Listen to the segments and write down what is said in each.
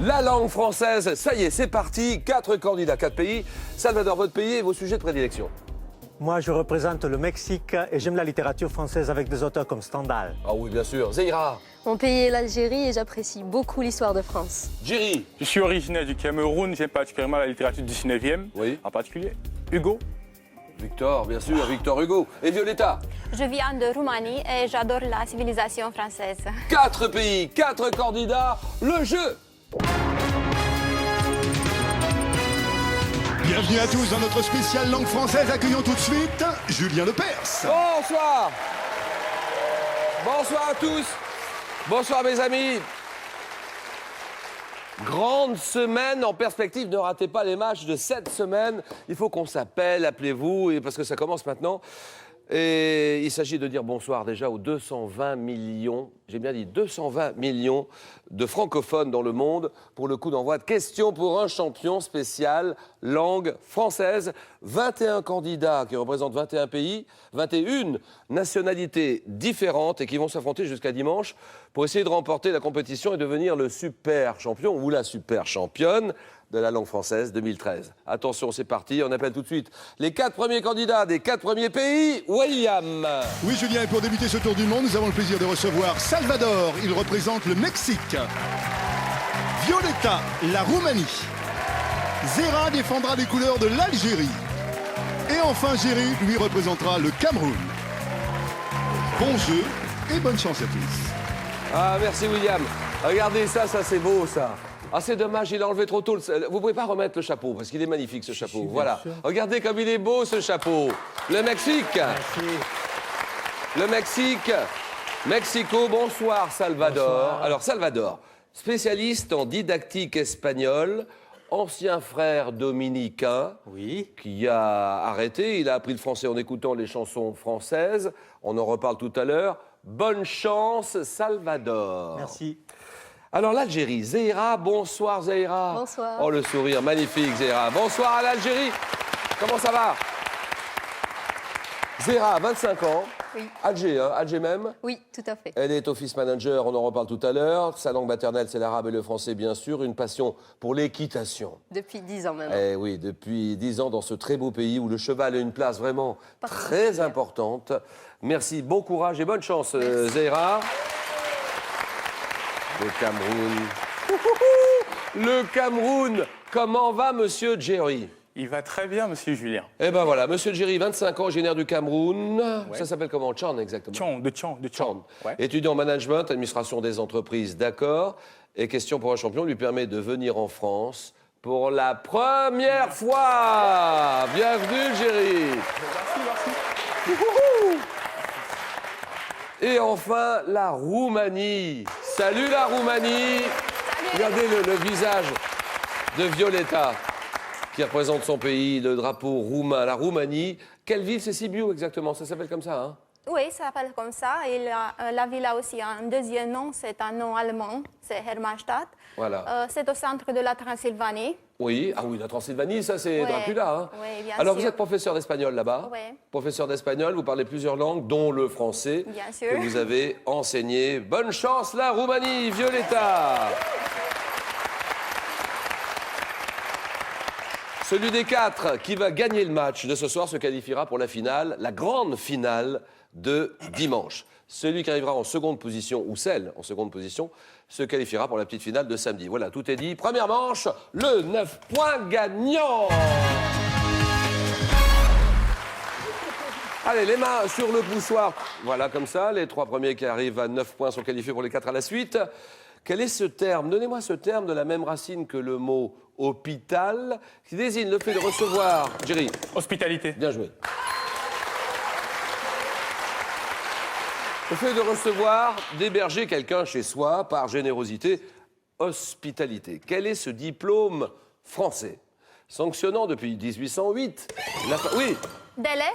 La langue française, ça y est, c'est parti. 4 candidats, 4 pays. Salvador, votre pays et vos sujets de prédilection. Moi, je représente le Mexique et j'aime la littérature française avec des auteurs comme Stendhal. Ah oui, bien sûr. Zahira. Mon pays est l'Algérie et j'apprécie beaucoup l'histoire de France. Jerry. Je suis originaire du Cameroun, j'aime particulièrement la littérature du 19e, Oui. en particulier Hugo. Victor, bien sûr, Victor Hugo. Et Violetta. Je viens de Roumanie et j'adore la civilisation française. 4 pays, 4 candidats. Le jeu. Bienvenue à tous dans notre spéciale langue française. Accueillons tout de suite Julien Lepers. Bonsoir. Bonsoir à tous. Bonsoir mes amis. Grande semaine en perspective, ne ratez pas les matchs de cette semaine. Il faut qu'on s'appelle, appelez-vous, parce que ça commence maintenant. Et il s'agit de dire bonsoir déjà aux 220 millions, j'ai bien dit 220 millions de francophones dans le monde pour le coup d'envoi de questions pour un champion spécial langue française. 21 candidats qui représentent 21 pays, 21 nationalités différentes et qui vont s'affronter jusqu'à dimanche pour essayer de remporter la compétition et devenir le super champion ou la super championne de la langue française 2013. Attention, c'est parti, on appelle tout de suite les 4 premiers candidats des 4 premiers pays. William. Oui Julien, et pour débuter ce tour du monde, nous avons le plaisir de recevoir Salvador, il représente le Mexique. Violetta, la Roumanie. Zera défendra les couleurs de l'Algérie. Et enfin Jerry, lui représentera le Cameroun. Bon jeu et bonne chance à tous. Ah, merci William. Regardez ça, ça c'est beau ça. Ah, c'est dommage, il a enlevé trop tôt. Vous pouvez pas remettre le chapeau, parce qu'il est magnifique ce chapeau. Voilà. Regardez comme il est beau ce chapeau. Le Mexique. Merci. Le Mexique. Mexico, bonsoir Salvador. Bonsoir. Alors Salvador, spécialiste en didactique espagnole, ancien frère dominicain. Oui. Qui a arrêté. Il a appris le français en écoutant les chansons françaises. On en reparle tout à l'heure. Bonne chance, Salvador. Merci. Alors l'Algérie, Zahira, bonsoir Zahira. Bonsoir. Oh le sourire, magnifique Zahira. Bonsoir à l'Algérie. Comment ça va? Zahira, 25 ans. Oui. Alger, hein, Alger même. Oui, tout à fait. Elle est office manager, on en reparle tout à l'heure. Sa langue maternelle, c'est l'arabe et le français, bien sûr. Une passion pour l'équitation. Depuis 10 ans maintenant. Eh oui, depuis 10 ans dans ce très beau pays où le cheval a une place vraiment très importante. Merci, bon courage et bonne chance, Zahira. Le Cameroun. Le Cameroun. Comment va Monsieur Jerry? Il va très bien, monsieur Julien. Eh ben voilà, Monsieur Jerry, 25 ans, originaire du Cameroun. Ça s'appelle comment? Tchand, exactement. De Tchand. Ouais. Étudiant en management, administration des entreprises, d'accord. Et question pour un champion lui permet de venir en France pour la première fois. Bienvenue, Jerry. Merci. Et enfin, la Roumanie. Salut la Roumanie. Regardez le visage de Violetta, qui représente son pays, le drapeau roumain, la Roumanie. Quelle ville, c'est Sibiu exactement? Ça s'appelle comme ça, hein? Oui, ça s'appelle comme ça. Et la ville a aussi un deuxième nom, c'est un nom allemand, c'est Hermannstadt. Voilà. C'est au centre de la Transylvanie. Oui, ah oui, la Transylvanie, ça c'est Ouais. Dracula. Hein? Oui, bien Alors sûr. vous êtes professeur d'espagnol là-bas? Oui. Professeur d'espagnol, vous parlez plusieurs langues, dont le français. Bien sûr. Que vous avez enseigné. Bonne chance la Roumanie, Violetta. Celui des 4 qui va gagner le match de ce soir se qualifiera pour la finale, la grande finale de dimanche. Celui qui arrivera en seconde position, ou celle en seconde position, se qualifiera pour la petite finale de samedi. Voilà, tout est dit. Première manche, le 9 points gagnant. Allez, les mains sur le poussoir. Voilà, comme ça. Les 3 premiers qui arrivent à 9 points sont qualifiés pour les 4 à la suite. Quel est ce terme? Donnez-moi ce terme de la même racine que le mot hôpital, qui désigne le fait de recevoir. Jerry, Hospitalité. bien joué. Le fait de recevoir, d'héberger quelqu'un chez soi par générosité, hospitalité. Quel est ce diplôme français? Sanctionnant depuis 1808. Oui, Délai,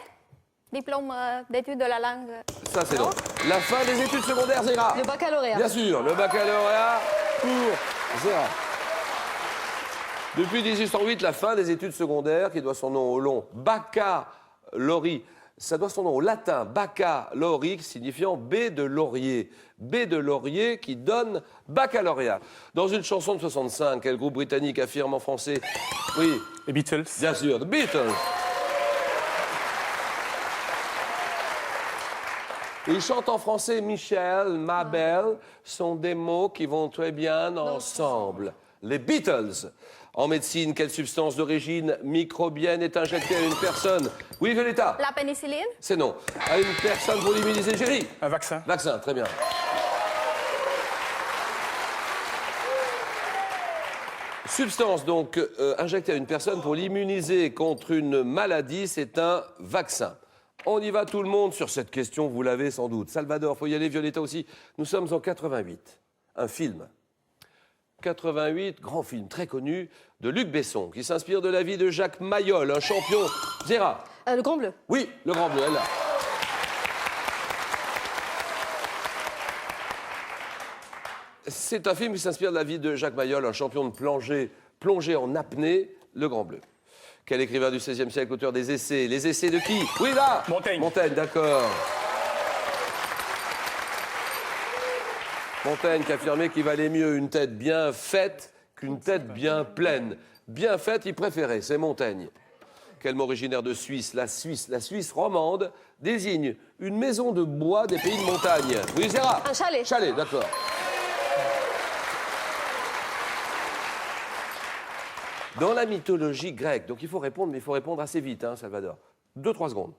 diplôme d'études de la langue. ça c'est long. La fin des études secondaires, Zéra. Le baccalauréat. Bien sûr, le baccalauréat pour Zéra. Depuis 1808, la fin des études secondaires, qui doit son nom au long baccalauréat Ça doit son nom au latin baccalauréat, signifiant baie de laurier. Baie de laurier qui donne baccalauréat. Dans une chanson de 65, quel groupe britannique affirme en français? Oui, Les Beatles. bien sûr, The Beatles. Ils chantent en français Michel, ma belle, sont des mots qui vont très bien ensemble. Les Beatles. En médecine, quelle substance d'origine microbienne est injectée à une personne? Oui, Violetta? La pénicilline. C'est non. À une personne pour l'immuniser, Géry? Un vaccin. Vaccin, très bien. Substance donc injectée à une personne pour l'immuniser contre une maladie, c'est un vaccin. On y va tout le monde sur cette question, vous l'avez sans doute. Salvador, faut y aller, Violetta aussi. Nous sommes en 88. Un film. 88, grand film très connu de Luc Besson, qui s'inspire de la vie de Jacques Mayol, un champion. Zéra. Le Grand Bleu. Oui, le Grand Bleu, elle là. C'est un film qui s'inspire de la vie de Jacques Mayol, un champion de plongée en apnée, le Grand Bleu. Quel écrivain du XVIe siècle, auteur des essais? Les essais de qui? Oui, là. Montaigne. Montaigne, d'accord. Montaigne qui affirmait qu'il valait mieux une tête bien faite qu'une tête bien pleine. Bien faite, il préférait, c'est Montaigne. Quel mot originaire de Suisse? La Suisse romande désigne une maison de bois des pays de montagne. Oui, Zéra? Un chalet. Chalet, d'accord. Dans la mythologie grecque, donc il faut répondre, mais il faut répondre assez vite, hein, Salvador. 2-3 secondes.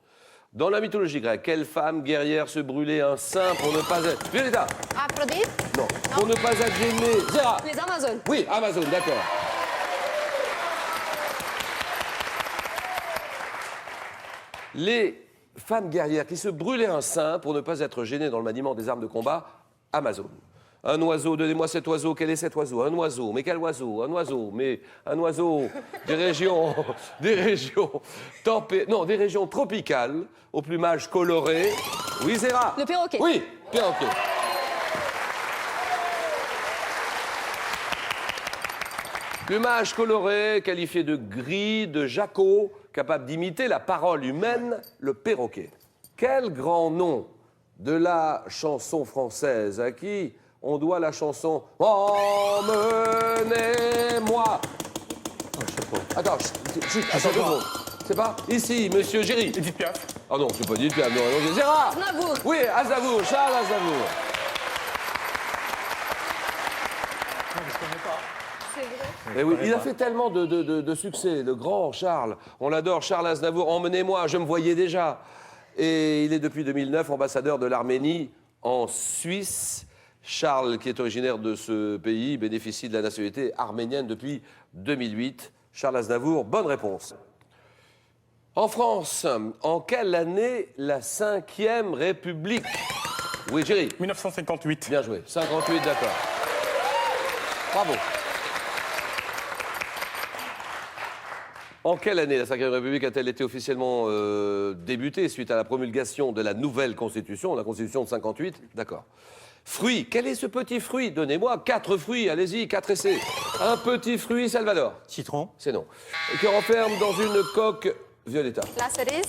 Dans la mythologie grecque, quelle femme guerrière se brûlait un sein pour ne pas être... Violetta? Aphrodite. Non. Pour ne pas être gênée. Zéra? Les Amazones. Oui, Amazon, d'accord. Les femmes guerrières qui se brûlaient un sein pour ne pas être gênées dans le maniement des armes de combat, Amazon. Un oiseau, donnez-moi cet oiseau, quel est cet oiseau? Un oiseau, mais quel oiseau? Un oiseau, mais un oiseau des régions des régions tropicales, au plumage coloré. Oui, Zéra? Le perroquet. Oui, perroquet. Plumage coloré, qualifié de gris, de jaco, capable d'imiter la parole humaine, le perroquet. Quel grand nom de la chanson française à qui on doit la chanson « Emmenez-moi ». Attends, attends 2 secondes. C'est pas ici, monsieur Géry. Edith Piaf. Ah non, c'est pas Edith Piaf, non, Zéra. Aznavour. Oui, Aznavour, Charles Aznavour. Eh oui, il a fait tellement de succès, le grand Charles. On l'adore, Charles Aznavour. Emmenez-moi, je me voyais déjà. Et il est depuis 2009 ambassadeur de l'Arménie en Suisse. Charles, qui est originaire de ce pays, bénéficie de la nationalité arménienne depuis 2008. Charles Aznavour, bonne réponse. En France, en quelle année la 5e République? Oui, Géry. 1958. Bien joué. 58, d'accord. Bravo. En quelle année la 5e République a-t-elle été officiellement débutée suite à la promulgation de la nouvelle Constitution, la Constitution de 58? D'accord. Fruit, quel est ce petit fruit? Donnez-moi 4 fruits, allez-y, 4 essais. Un petit fruit, Salvador? Citron. C'est non. Et qui renferme dans une coque, Violetta? La cerise.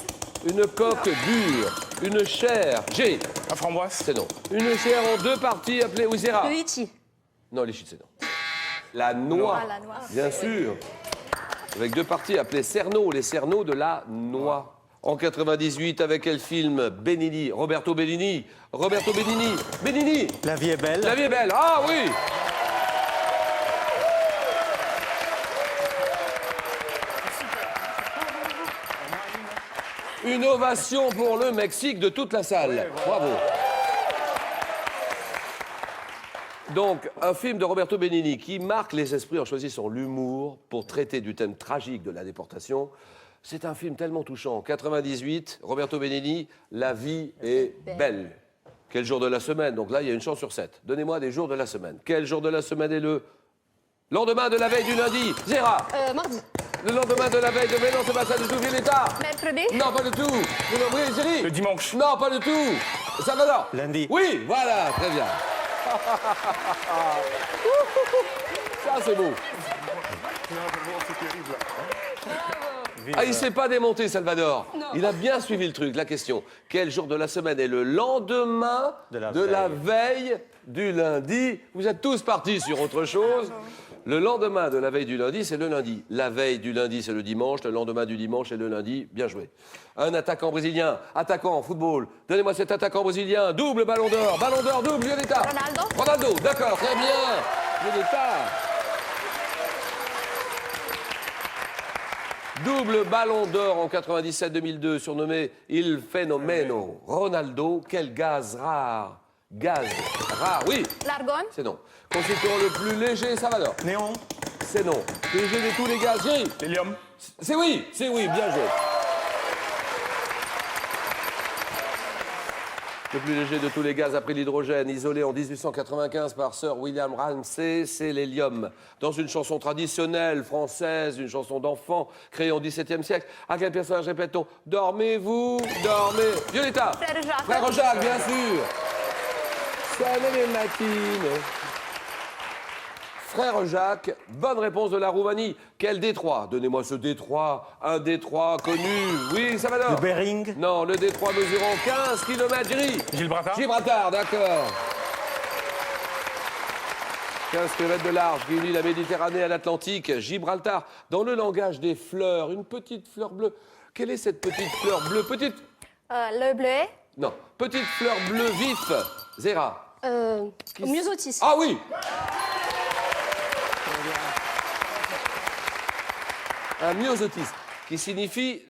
Une coque dure, une chair, G. La framboise. C'est non. Une chair en 2 parties appelée, oui, Zéra? Le litchi. Non, les c'est non. La noix, Ah, la noix. bien sûr. Avec 2 parties appelées cerneaux, les cerneaux de la noix. En 98, avec quel film? Benigni, Roberto Benigni. Roberto Benigni. Benigni. La vie est belle. La vie est belle. Ah oui. Une ovation pour le Mexique de toute la salle. Bravo. Donc, un film de Roberto Benigni qui marque les esprits en choisissant l'humour pour traiter du thème tragique de la déportation. C'est un film tellement touchant. 98, Roberto Benigni, La vie est belle. Quel jour de la semaine? Donc là, il y a une chance sur 7. Donnez-moi des jours de la semaine. Quel jour de la semaine est le lendemain de la veille du lundi? Zéra. Mardi. Le lendemain de la veille de... Mais non, c'est pas ça du tout, Violetta. Mercredi. Non, pas du tout. Oui, Géry. Le dimanche. Non, pas du tout. Salvador. Lundi. Oui, voilà, très bien. Ça, c'est beau. Ah, il s'est pas démonté, Salvador. Il a bien suivi le truc. La question, quel jour de la semaine est le lendemain de la veille du lundi? Vous êtes tous partis sur autre chose. Le lendemain de la veille du lundi, c'est le lundi. La veille du lundi, c'est le dimanche. Le lendemain du dimanche, c'est le lundi. Bien joué. Un attaquant brésilien, attaquant, football. Donnez-moi cet attaquant brésilien. Double ballon d'or, double, Violetta. Ronaldo, d'accord, très bien. Violetta. Double ballon d'or en 97-2002, surnommé Il Fenomeno. Ronaldo, quel gaz rare. Gaz rare, oui. L'argon. C'est non. Constituant le plus léger, Salvador. Néon. C'est non. Le léger de tous les gaz, Jerry. L'hélium. C'est oui, bien joué. Le plus léger de tous les gaz après l'hydrogène, isolé en 1895 par Sir William Ramsay, c'est l'hélium. Dans une chanson traditionnelle française, une chanson d'enfant créée au XVIIe siècle, à quel personnage répète-t-on? Dormez-vous, dormez. Violetta. Frère Jacques. Frère Jacques, bien sûr. Salut les matines. Frère Jacques, bonne réponse de la Roumanie. Quel détroit? Donnez-moi ce détroit. Un détroit connu. Oui, Salvador. Le Bering. Non, le détroit mesurant 15 km. Gibraltar. Gibraltar, d'accord. 15 km de large qui unit la Méditerranée à l'Atlantique. Gibraltar, dans le langage des fleurs, une petite fleur bleue. Quelle est cette petite fleur bleue? Petite. Le bleuet. Non, petite fleur bleu vif. Zéra. Myosotis. Ah oui. Un myosotis, qui signifie